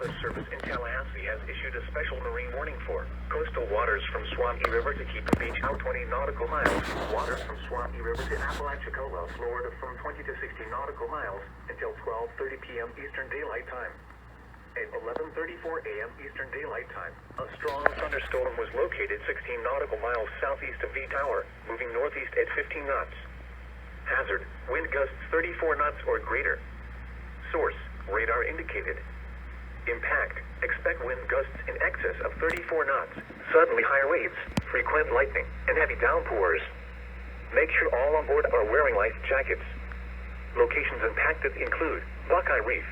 Weather Service in Tallahassee has issued a special marine warning for coastal waters from Suwannee River to Keaton Beach out 20 nautical miles. Waters from Suwannee River to Apalachicola, Florida from 20 to 60 nautical miles until 12:30 p.m. Eastern Daylight Time. At 11:34 a.m. Eastern Daylight Time, a strong thunderstorm was located 16 nautical miles southeast of V Tower, moving northeast at 15 knots. Hazard, wind gusts 34 knots or greater. Source, radar indicated. Impact, expect wind gusts in excess of 34 knots, suddenly high waves, frequent lightning, and heavy downpours. Make sure all on board are wearing life jackets. Locations impacted include Buckeye Reef,